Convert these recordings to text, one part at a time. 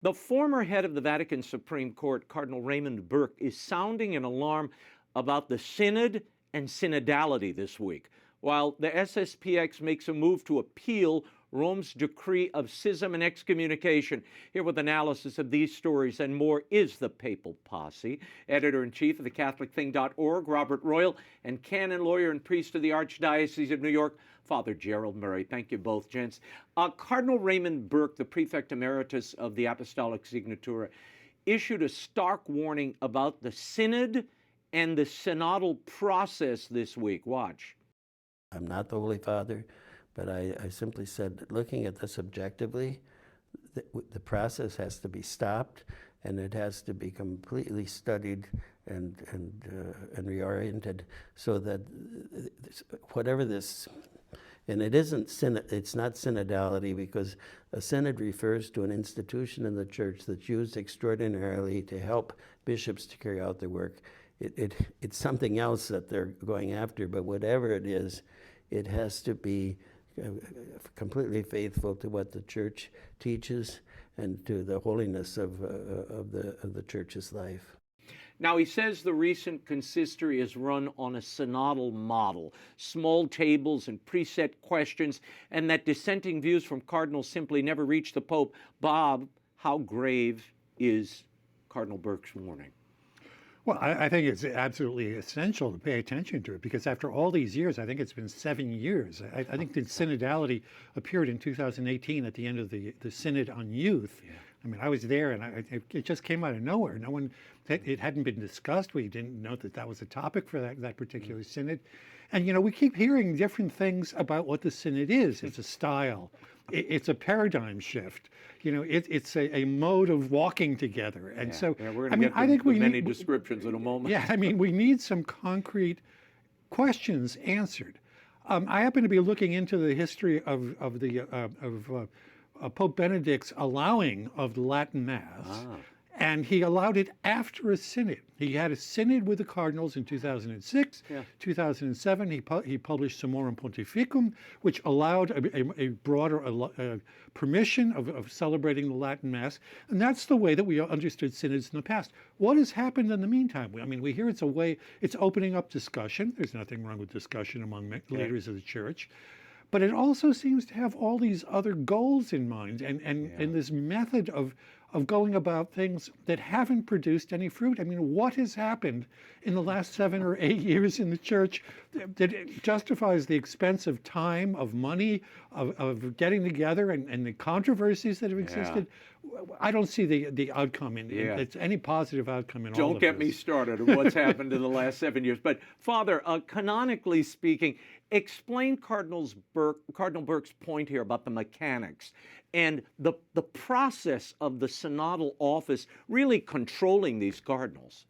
The former head of the Vatican Supreme Court, Cardinal Raymond Burke, is sounding an alarm about the synod and synodality this week, while the SSPX makes a move to appeal Rome's decree of schism and excommunication. Here with analysis of these stories and more is the Papal Posse, editor-in-chief of thecatholicthing.org, Robert Royal, and canon lawyer and priest of the Archdiocese of New York, Father Gerald Murray. Thank you both, gents. Cardinal Raymond Burke, the prefect emeritus of the Apostolic Signatura, issued a stark warning about the synod and the synodal process this week. Watch. I'm not the Holy Father, but I simply said, looking at this objectively, the process has to be stopped, and it has to be completely studied and reoriented, so that whatever this, and it's not synodality, because a synod refers to an institution in the church that's used extraordinarily to help bishops to carry out their work. It's something else that they're going after, but whatever it is, it has to be completely faithful to what the church teaches and to the holiness of the church's life. Now, he says the recent consistory is run on a synodal model, small tables and preset questions, and that dissenting views from cardinals simply never reach the Pope. Bob, how grave is Cardinal Burke's warning? Well, I think it's absolutely essential to pay attention to it, because after all these years, I think it's been 7 years. I think the synodality appeared in 2018 at the end of the Synod on Youth. Yeah. I mean, I was there, and it just came out of nowhere. No one, it hadn't been discussed. We didn't know that was a topic for that particular synod. And, you know, we keep hearing different things about what the synod is. It's a style. It's a paradigm shift. You know, it's a mode of walking together. And so, we're going to get to many descriptions in a moment. Yeah, I mean, we need some concrete questions answered. I happen to be looking into the history of Pope Benedict's allowing of the Latin Mass. And he allowed it after a synod. He had a synod with the cardinals in 2006. 2007, he published Summorum Pontificum, which allowed a broader permission of celebrating the Latin Mass. And that's the way that we understood synods in the past. What has happened in the meantime? I mean, we hear it's opening up discussion. There's nothing wrong with discussion among leaders of the church. But it also seems to have all these other goals in mind, and this method of going about things that haven't produced any fruit. I mean, what has happened in the last 7 or 8 years in the church that justifies the expense of time, of money, of getting together, and the controversies that have existed? I don't see the outcome it's any positive outcome in all of this. Don't get me started on what's happened in the last 7 years. But Father, canonically speaking, explain Cardinal Burke's point here about the mechanics and the process of the synodal office really controlling these cardinals.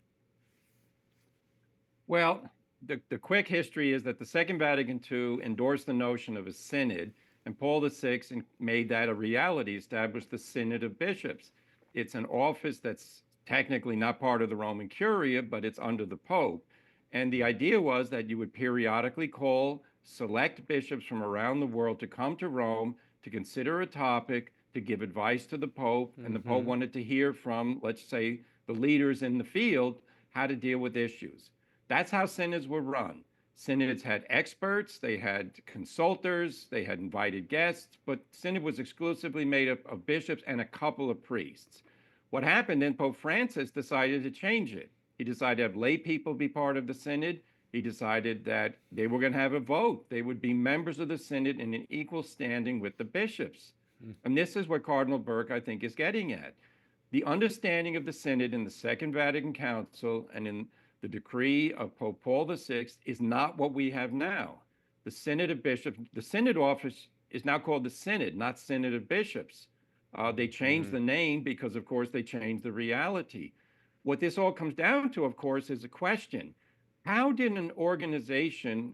Well, the quick history is that the Second Vatican II endorsed the notion of a synod, and Paul VI made that a reality, established the Synod of Bishops. It's an office that's technically not part of the Roman Curia, but it's under the Pope. And the idea was that you would periodically call select bishops from around the world to come to Rome to consider a topic, to give advice to the Pope, and the Pope wanted to hear from, let's say, the leaders in the field, how to deal with issues. That's how synods were run. Synods had experts, they had consultors, they had invited guests, but synod was exclusively made up of bishops and a couple of priests. What happened then, Pope Francis decided to change it. He decided to have lay people be part of the synod. He decided that they were going to have a vote. They would be members of the synod in an equal standing with the bishops. And this is what Cardinal Burke, I think, is getting at. The understanding of the synod in the Second Vatican Council and in the decree of Pope Paul VI is not what we have now. The Synod of Bishops, the synod office is now called the Synod, not Synod of Bishops. They changed the name because, of course, they changed the reality. What this all comes down to, of course, is a question. How did an organizational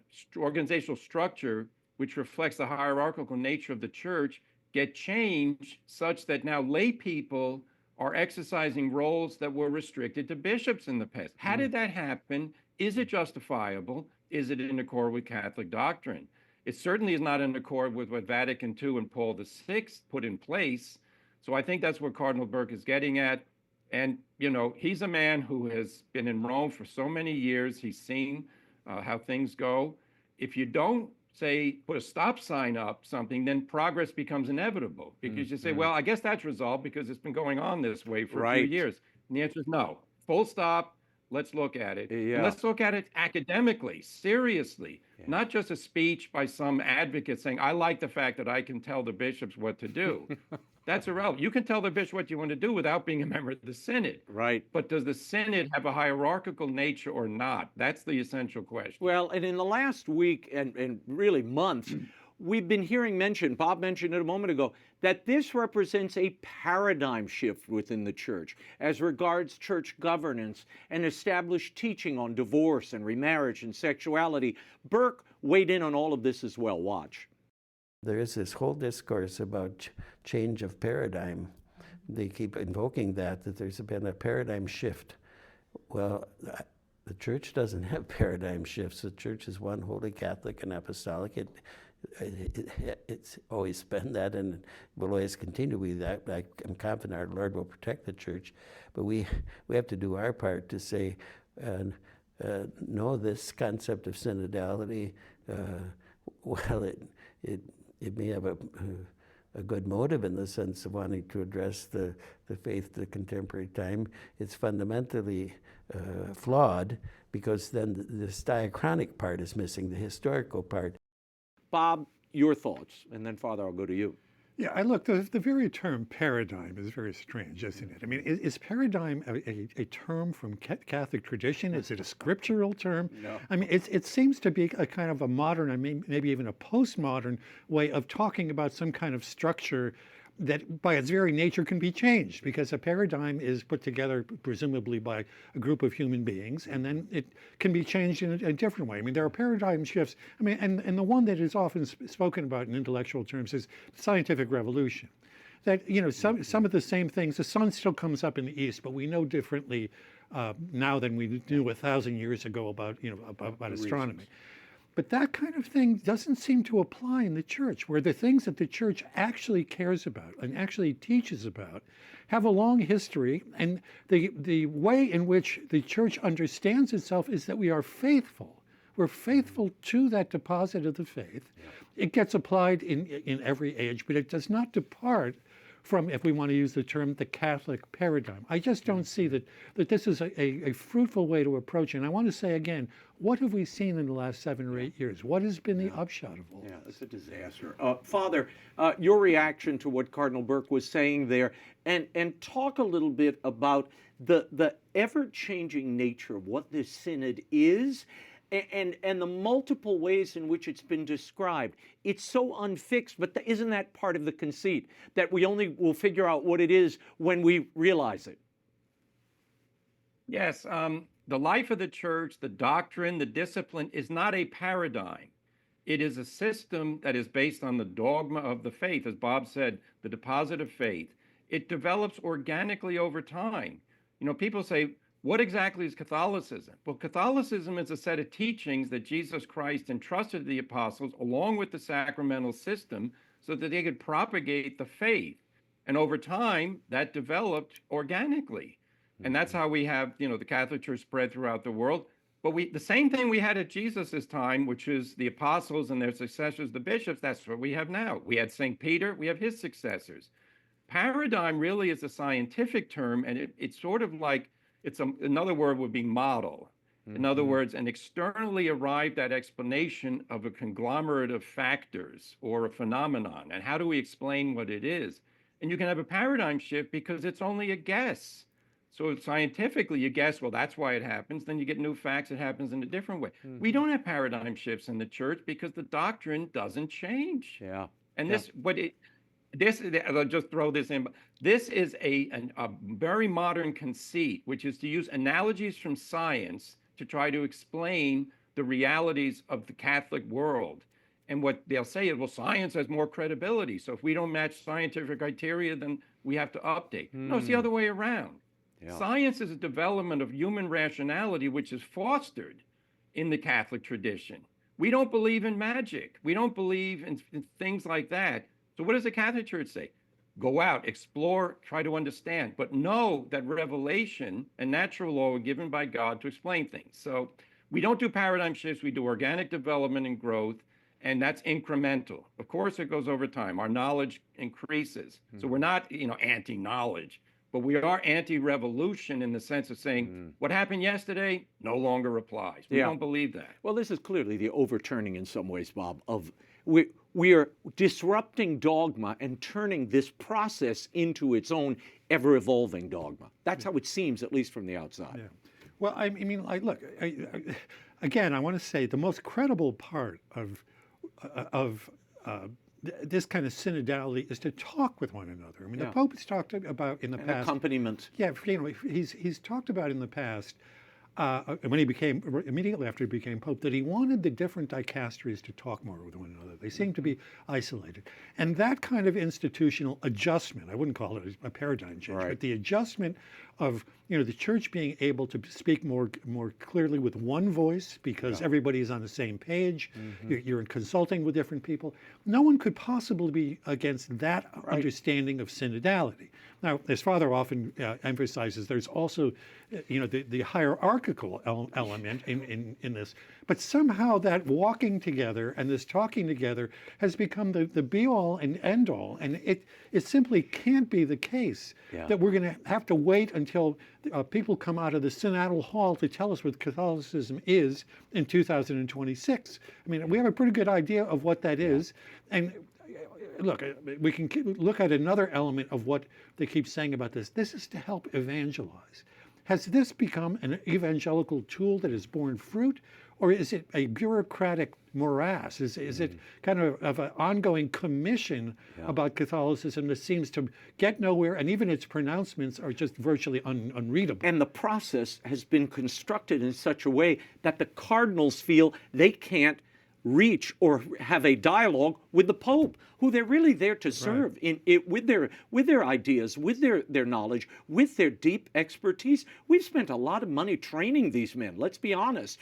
structure, which reflects the hierarchical nature of the church, get changed such that now lay people are exercising roles that were restricted to bishops in the past? How did that happen? Is it justifiable? Is it in accord with Catholic doctrine? It certainly is not in accord with what Vatican II and Paul VI put in place. So I think that's what Cardinal Burke is getting at. And, you know, he's a man who has been in Rome for so many years. He's seen how things go. If you don't say, put a stop sign up something, then progress becomes inevitable because you say, well, I guess that's resolved because it's been going on this way for a few years. And the answer is no. Full stop. Let's look at it. And let's look at it academically, seriously, not just a speech by some advocate saying, I like the fact that I can tell the bishops what to do. That's irrelevant. You can tell the bishop what you want to do without being a member of the synod. Right. But does the synod have a hierarchical nature or not? That's the essential question. Well, and in the last week and really months, we've been hearing mentioned, Bob mentioned it a moment ago, that this represents a paradigm shift within the church as regards church governance and established teaching on divorce and remarriage and sexuality. Burke weighed in on all of this as well. Watch. There is this whole discourse about change of paradigm. They keep invoking that there's been a paradigm shift. Well, the church doesn't have paradigm shifts. The church is one holy Catholic and apostolic. It's always been that and will always continue to be that. I'm confident our Lord will protect the church. But we have to do our part to say, no, this concept of synodality, well, it may have a good motive in the sense of wanting to address the faith of the contemporary time. It's fundamentally flawed because then this diachronic part is missing, the historical part. Bob, your thoughts, and then Father, I'll go to you. Yeah, I look, the very term paradigm is very strange, isn't it? I mean, is paradigm a term from Catholic tradition? Is it a scriptural term? No. I mean, it seems to be a kind of a modern, I mean, maybe even a postmodern way of talking about some kind of structure that by its very nature can be changed, because a paradigm is put together presumably by a group of human beings, and then it can be changed in a different way. I mean, there are paradigm shifts. I mean, and the one that is often spoken about in intellectual terms is the scientific revolution. That, you know, some of the same things, the sun still comes up in the east, but we know differently now than we knew 1,000 years ago about, you know, about astronomy. Reasons. But that kind of thing doesn't seem to apply in the church, where the things that the church actually cares about and actually teaches about have a long history. And the way in which the church understands itself is that we are faithful. We're faithful to that deposit of the faith. It gets applied in every age, but it does not depart from, if we want to use the term, the Catholic paradigm. I just don't see that this is a fruitful way to approach it. And I want to say again, what have we seen in the last 7 or 8 years? What has been the upshot of all this? It's a disaster. Father, your reaction to what Cardinal Burke was saying there, and talk a little bit about the ever-changing nature of what this synod is, and the multiple ways in which it's been described. It's so unfixed, but isn't that part of the conceit, that we only will figure out what it is when we realize it? Yes, the life of the church, the doctrine, the discipline is not a paradigm. It is a system that is based on the dogma of the faith, as Bob said, the deposit of faith. It develops organically over time. You know, people say, what exactly is Catholicism? Well, Catholicism is a set of teachings that Jesus Christ entrusted to the apostles along with the sacramental system so that they could propagate the faith. And over time, that developed organically. And that's how we have, you know, the Catholic Church spread throughout the world. But the same thing we had at Jesus's time, which is the apostles and their successors, the bishops, that's what we have now. We had St. Peter, we have his successors. Paradigm really is a scientific term, and it's sort of like, another word would be model. In other words, an externally arrived at explanation of a conglomerate of factors or a phenomenon. And how do we explain what it is? And you can have a paradigm shift because it's only a guess. So scientifically, you guess, well, that's why it happens. Then you get new facts, it happens in a different way. We don't have paradigm shifts in the church because the doctrine doesn't change. Yeah. And I'll just throw this in. This is a very modern conceit, which is to use analogies from science to try to explain the realities of the Catholic world. And what they'll say is, well, science has more credibility. So if we don't match scientific criteria, then we have to update. No, it's the other way around. Yeah. Science is a development of human rationality, which is fostered in the Catholic tradition. We don't believe in magic. We don't believe in things like that. So what does the Catholic Church say? go out, explore, try to understand, but know that revelation and natural law were given by God to explain things. So we don't do paradigm shifts, we do organic development and growth, and that's incremental. Of course, it goes over time. Our knowledge increases. So we're not, anti-knowledge, but we are anti-revolution in the sense of saying what happened yesterday no longer applies. We don't believe that. Well, this is clearly the overturning in some ways, Bob, of we are disrupting dogma and turning this process into its own ever-evolving dogma. That's how it seems, at least from the outside. Yeah. Well, I mean, look, again, I want to say the most credible part of this kind of synodality is to talk with one another. I mean, the Pope has talked about in the past. Accompaniment. Yeah, he's talked about in the past, when he immediately after he became Pope, that he wanted the different dicasteries to talk more with one another. They seem to be isolated. And that kind of institutional adjustment, I wouldn't call it a paradigm change, but the adjustment of the church being able to speak more clearly with one voice because everybody is on the same page, you're consulting with different people. No one could possibly be against that understanding of synodality. Now, as Father often emphasizes, there's also the hierarchical element in this. But somehow that walking together and this talking together has become the be-all and end-all. And it simply can't be the case that we're going to have to wait until people come out of the synodal hall to tell us what Catholicism is in 2026. I mean, we have a pretty good idea of what that is. And look, we can look at another element of what they keep saying about this. This is to help evangelize. Has this become an evangelical tool that has borne fruit, or is it a bureaucratic morass? Is it kind of an ongoing commission about Catholicism that seems to get nowhere, and even its pronouncements are just virtually unreadable? And the process has been constructed in such a way that the cardinals feel they can't reach or have a dialogue with the Pope, who they're really there to serve with their ideas, with their knowledge, with their deep expertise. We've spent a lot of money training these men. Let's be honest.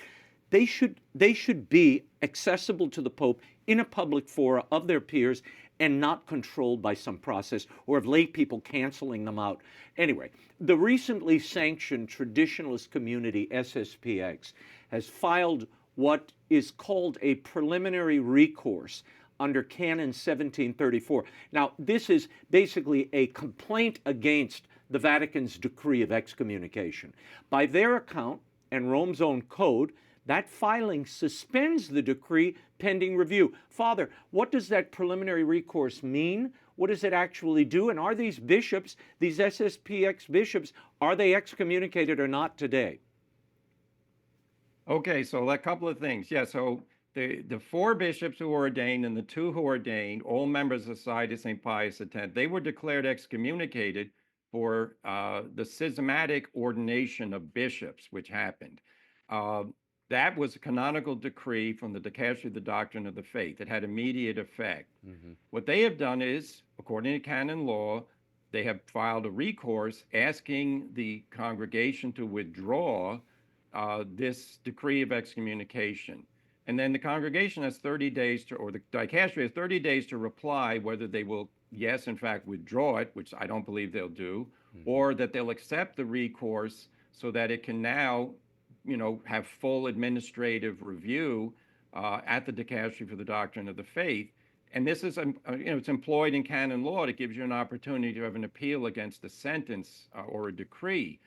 They should be accessible to the Pope in a public fora of their peers and not controlled by some process or of lay people canceling them out. Anyway, the recently sanctioned traditionalist community, SSPX, has filed what is called a preliminary recourse under Canon 1734. Now, this is basically a complaint against the Vatican's decree of excommunication. By their account and Rome's own code, that filing suspends the decree pending review. Father, what does that preliminary recourse mean? What does it actually do? And are these bishops, these SSPX bishops, are they excommunicated or not today? Okay, so a couple of things. Yeah, so the 4 bishops who were ordained and the 2 who were ordained, all members of the Society of St. Pius X, they were declared excommunicated for the schismatic ordination of bishops, which happened. That was a canonical decree from the Dicastery of the Doctrine of the Faith. It had immediate effect. What they have done is, according to canon law, they have filed a recourse asking the congregation to withdraw this decree of excommunication. And then the congregation has 30 days to, or the dicastery has 30 days to reply whether they will, yes, in fact, withdraw it, which I don't believe they'll do, or that they'll accept the recourse so that it can now, have full administrative review at the Dicastery for the Doctrine of the Faith. And this is, it's employed in canon law. It gives you an opportunity to have an appeal against a sentence or a decree.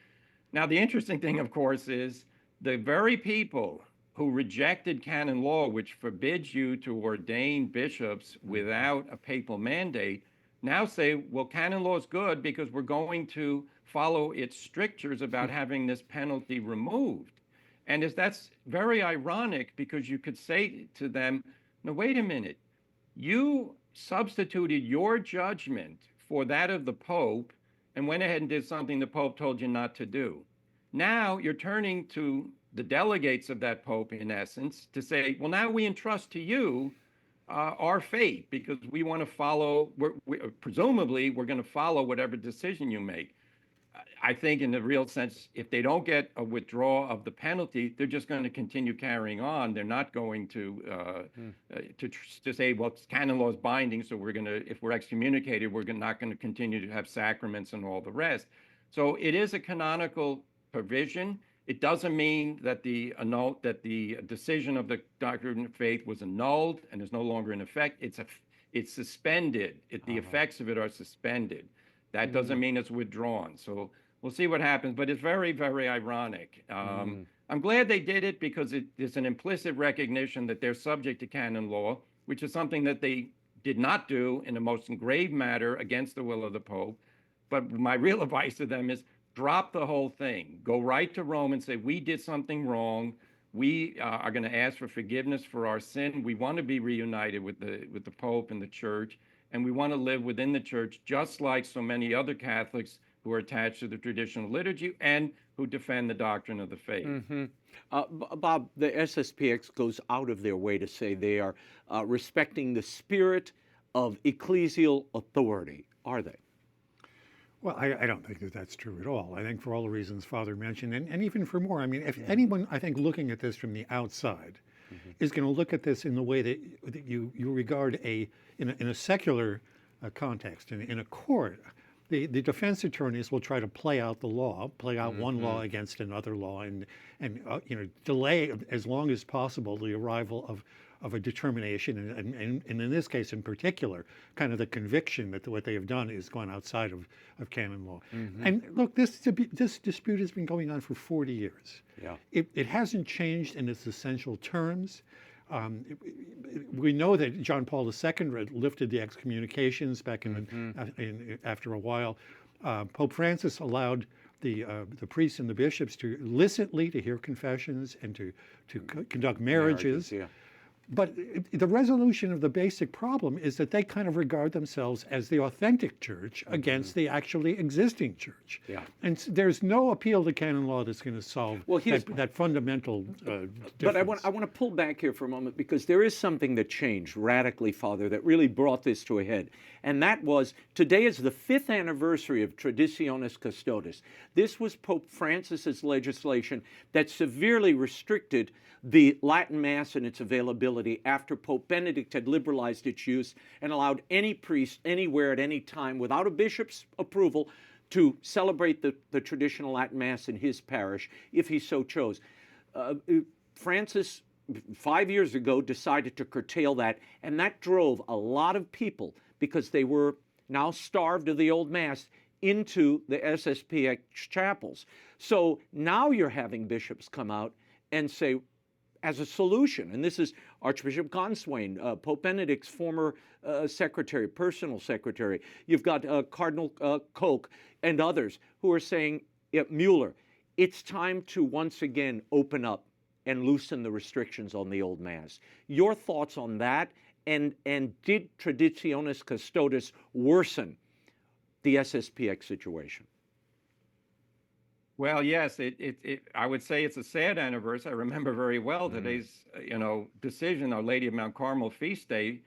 Now, the interesting thing, of course, is the very people who rejected canon law, which forbids you to ordain bishops without a papal mandate, now say, well, canon law is good because we're going to follow its strictures about having this penalty removed. And that's very ironic, because you could say to them, no, wait a minute, you substituted your judgment for that of the Pope and went ahead and did something the Pope told you not to do. Now you're turning to the delegates of that Pope, in essence, to say, well, now we entrust to you our fate, because we want to follow, presumably we're going to follow whatever decision you make. I think in the real sense, if they don't get a withdrawal of the penalty, they're just going to continue carrying on. They're not going to say, well, canon law is binding, so we're going to, if we're excommunicated, we're not going to continue to have sacraments and all the rest. So it is a canonical provision. It doesn't mean that the decision of the doctrine of faith was annulled and is no longer in effect. It's suspended. The effects of it are suspended. That doesn't mean it's withdrawn. So we'll see what happens, but it's very, very ironic. I'm glad they did it because it's an implicit recognition that they're subject to canon law, which is something that they did not do in the most grave matter against the will of the Pope. But my real advice to them is drop the whole thing. Go right to Rome and say, we did something wrong. We are going to ask for forgiveness for our sin. We want to be reunited with the Pope and the Church, and we want to live within the Church just like so many other Catholics who are attached to the traditional liturgy and who defend the doctrine of the faith. Bob, the SSPX goes out of their way to say they are respecting the spirit of ecclesial authority. Are they? Well, I don't think that that's true at all. I think for all the reasons Father mentioned, and even for more, I mean, if anyone, I think, looking at this from the outside is going to look at this in the way that you regard in a secular context, in a court, the defense attorneys will try to play out the law, play out one law against another law, and delay as long as possible the arrival of a determination, and in this case in particular, kind of the conviction that what they have done is gone outside of canon law. And look, this dispute has been going on for 40 years. Yeah. It hasn't changed in its essential terms. We know that John Paul II lifted the excommunications back after a while. Pope Francis allowed the priests and the bishops to licitly to hear confessions and to conduct marriages. But the resolution of the basic problem is that they kind of regard themselves as the authentic church against the actually existing church. And there's no appeal to canon law that's going to solve that fundamental difference. But I want to pull back here for a moment, because there is something that changed radically, Father, that really brought this to a head. And that was, today is the 5th anniversary of Traditionis Custodes. This was Pope Francis's legislation that severely restricted the Latin Mass and its availability after Pope Benedict had liberalized its use and allowed any priest anywhere at any time without a bishop's approval to celebrate the traditional Latin Mass in his parish if he so chose. Francis, 5 years ago, decided to curtail that, and that drove a lot of people, because they were now starved of the old Mass, into the SSPX chapels. So now you're having bishops come out and say, as a solution, and this is Archbishop Gonswain, Pope Benedict's former secretary, personal secretary. You've got Cardinal Koch and others who are saying, Mueller, it's time to once again open up and loosen the restrictions on the old Mass. Your thoughts on that, and did Traditionis Custodes worsen the SSPX situation? Well, yes, I would say it's a sad anniversary. I remember very well today's, decision, Our Lady of Mount Carmel feast day.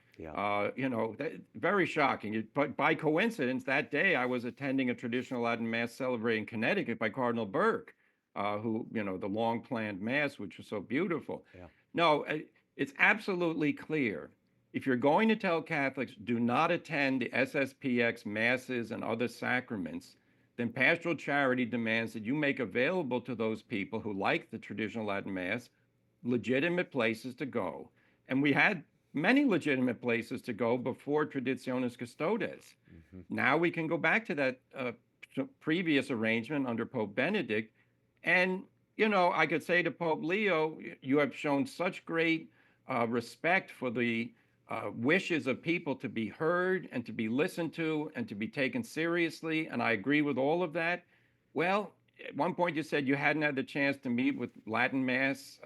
Very shocking. But by coincidence, that day I was attending a traditional Latin Mass celebrated in Connecticut by Cardinal Burke, who, the long-planned Mass, which was so beautiful. No, it's absolutely clear. If you're going to tell Catholics, do not attend the SSPX Masses and other sacraments, then pastoral charity demands that you make available to those people who like the traditional Latin Mass legitimate places to go. And we had many legitimate places to go before Traditionis Custodes. Now we can go back to that previous arrangement under Pope Benedict. And, I could say to Pope Leo, you have shown such great respect for the wishes of people to be heard and to be listened to and to be taken seriously, and I agree with all of that. Well, at one point you said you hadn't had the chance to meet with Latin Mass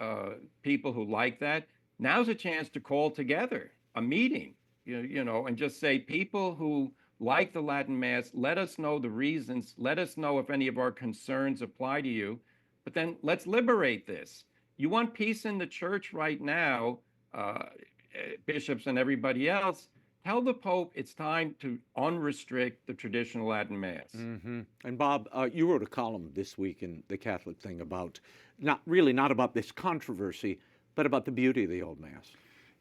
people who like that. Now's a chance to call together a meeting, and just say, people who like the Latin Mass, let us know the reasons, let us know if any of our concerns apply to you, but then let's liberate this. You want peace in the church right now, bishops and everybody else, tell the Pope it's time to unrestrict the traditional Latin Mass. And Bob, you wrote a column this week in The Catholic Thing about not about this controversy, but about the beauty of the Old Mass.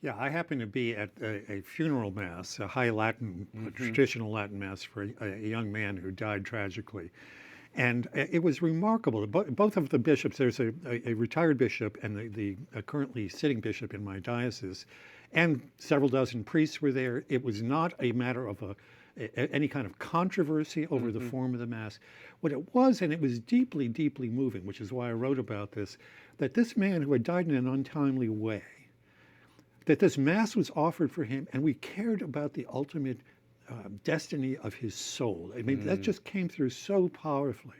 Yeah, I happened to be at a funeral mass, a high Latin, a traditional Latin mass for a young man who died tragically. And it was remarkable. Both of the bishops, there's a retired bishop and the currently sitting bishop in my diocese, and several dozen priests were there. It was not a matter of any kind of controversy over the form of the Mass. What it was, and it was deeply, deeply moving, which is why I wrote about this, that this man who had died in an untimely way, that this Mass was offered for him, and we cared about the ultimate destiny of his soul. I mean, that just came through so powerfully.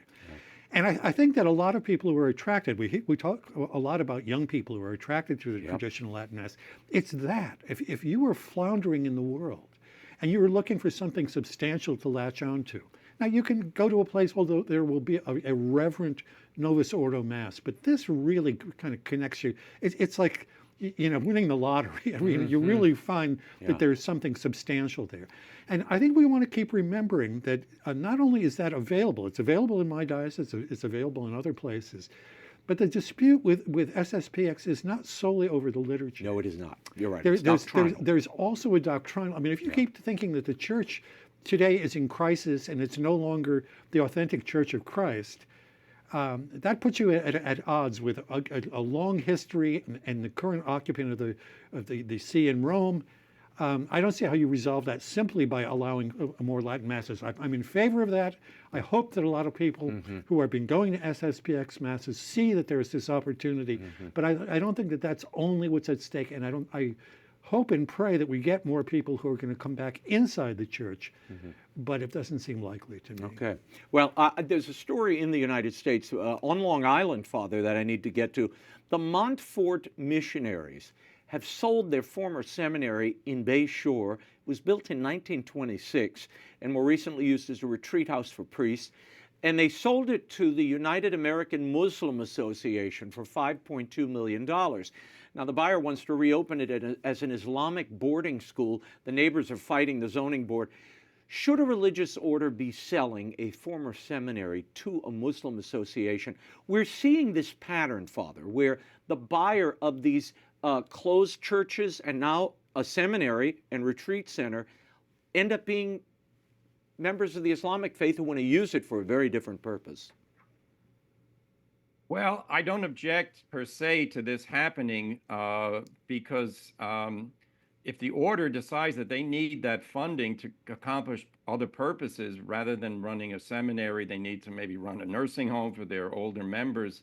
And I think that a lot of people who are attracted, we talk a lot about young people who are attracted to the traditional Latin Mass. It's that. If you were floundering in the world and you were looking for something substantial to latch on to, now you can go to a place where there will be a reverent Novus Ordo Mass, but this really kind of connects you. It's like, winning the lottery. I mean, you really find that there's something substantial there. And I think we want to keep remembering that not only is that available, it's available in my diocese, it's available in other places, but the dispute with SSPX is not solely over the liturgy. No, it is not. You're right. There's also a doctrinal. I mean, if you keep thinking that the church today is in crisis and it's no longer the authentic Church of Christ, that puts you at odds with a long history and the current occupant of the see in Rome. I don't see how you resolve that simply by allowing more Latin Masses. I'm in favor of that. I hope that a lot of people who have been going to SSPX Masses see that there's this opportunity, but I don't think that that's only what's at stake, and I hope and pray that we get more people who are going to come back inside the church, but it doesn't seem likely to me. Okay. Well, there's a story in the United States on Long Island, Father, that I need to get to. The Montfort missionaries have sold their former seminary in Bay Shore. It was built in 1926 and more recently used as a retreat house for priests. And they sold it to the United American Muslim Association for $5.2 million. Now, the buyer wants to reopen it as an Islamic boarding school. The neighbors are fighting the zoning board. Should a religious order be selling a former seminary to a Muslim association? We're seeing this pattern, Father, where the buyer of these closed churches and now a seminary and retreat center end up being members of the Islamic faith who want to use it for a very different purpose. Well, I don't object per se to this happening because if the order decides that they need that funding to accomplish other purposes rather than running a seminary, they need to maybe run a nursing home for their older members.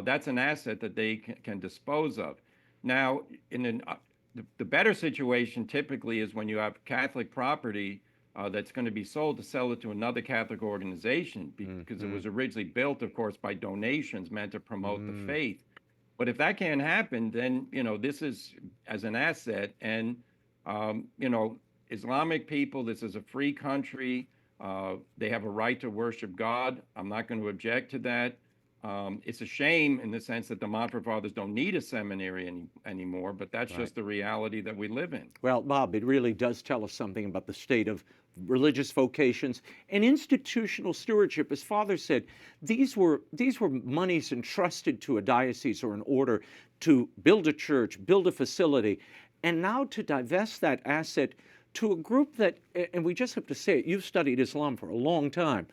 That's an asset that they can dispose of. Now, the better situation typically is when you have Catholic property that's going to be sold to sell it to another Catholic organization because it was originally built, of course, by donations meant to promote the faith. But if that can't happen, then, this is as an asset. And, Islamic people, this is a free country. They have a right to worship God. I'm not going to object to that. It's a shame in the sense that the Montfort Fathers don't need a seminary anymore, but that's just the reality that we live in. Well, Bob, it really does tell us something about the state of religious vocations and institutional stewardship. As Father said, these were monies entrusted to a diocese or an order to build a church, build a facility, and now to divest that asset to a group that, and we just have to say it, you've studied Islam for a long time,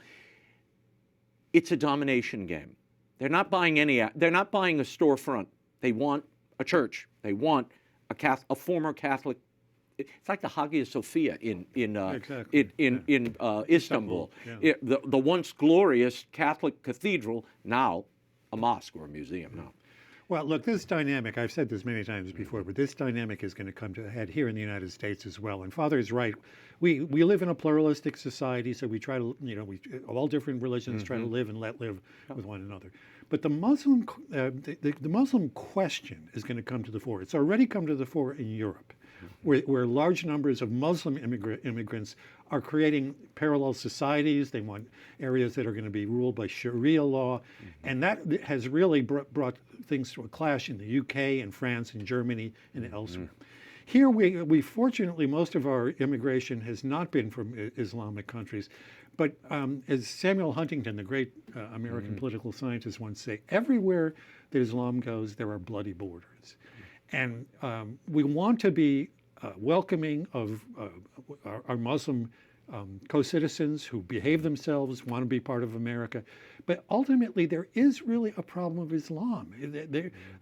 it's a domination game. They're not buying they're not buying a storefront. They want a church. They want a former Catholic. It's like the Hagia Sophia in Istanbul. Yeah. The once glorious Catholic cathedral, now a mosque or a museum now. Well, look, this dynamic, I've said this many times before, but this dynamic is going to come to a head here in the United States as well. And Father is right. We live in a pluralistic society, so we try to, all different religions try to live and let live with one another. But the Muslim question is going to come to the fore. It's already come to the fore in Europe, where large numbers of Muslim immigrants are creating parallel societies. They want areas that are going to be ruled by Sharia law. And that has really brought things to a clash in the UK and France and Germany and elsewhere. Here, we fortunately, most of our immigration has not been from Islamic countries. But as Samuel Huntington, the great American political scientist, once said, everywhere that Islam goes, there are bloody borders. And we want to be welcoming of our Muslim co-citizens who behave themselves, want to be part of America. But ultimately, there is really a problem of Islam.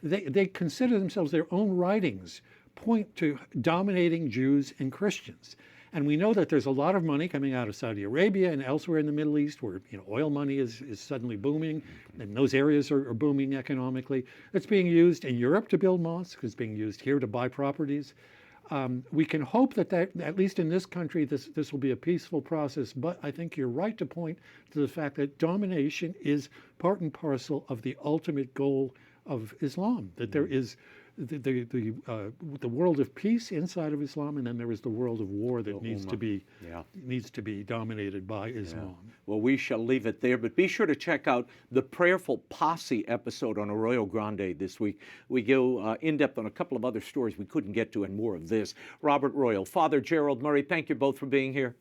They consider themselves, their own writings point to dominating Jews and Christians. And we know that there's a lot of money coming out of Saudi Arabia and elsewhere in the Middle East where oil money is suddenly booming, and those areas are booming economically. It's being used in Europe to build mosques. It's being used here to buy properties. We can hope that at least in this country, this will be a peaceful process. But I think you're right to point to the fact that domination is part and parcel of the ultimate goal of Islam. That there is the world of peace inside of Islam, and then there is the world of war that needs to be dominated by Islam. Yeah. Well, we shall leave it there, but be sure to check out the Prayerful Posse episode on Arroyo Grande this week. We go in-depth on a couple of other stories we couldn't get to and more of this. Robert Royal, Father Gerald Murray, thank you both for being here.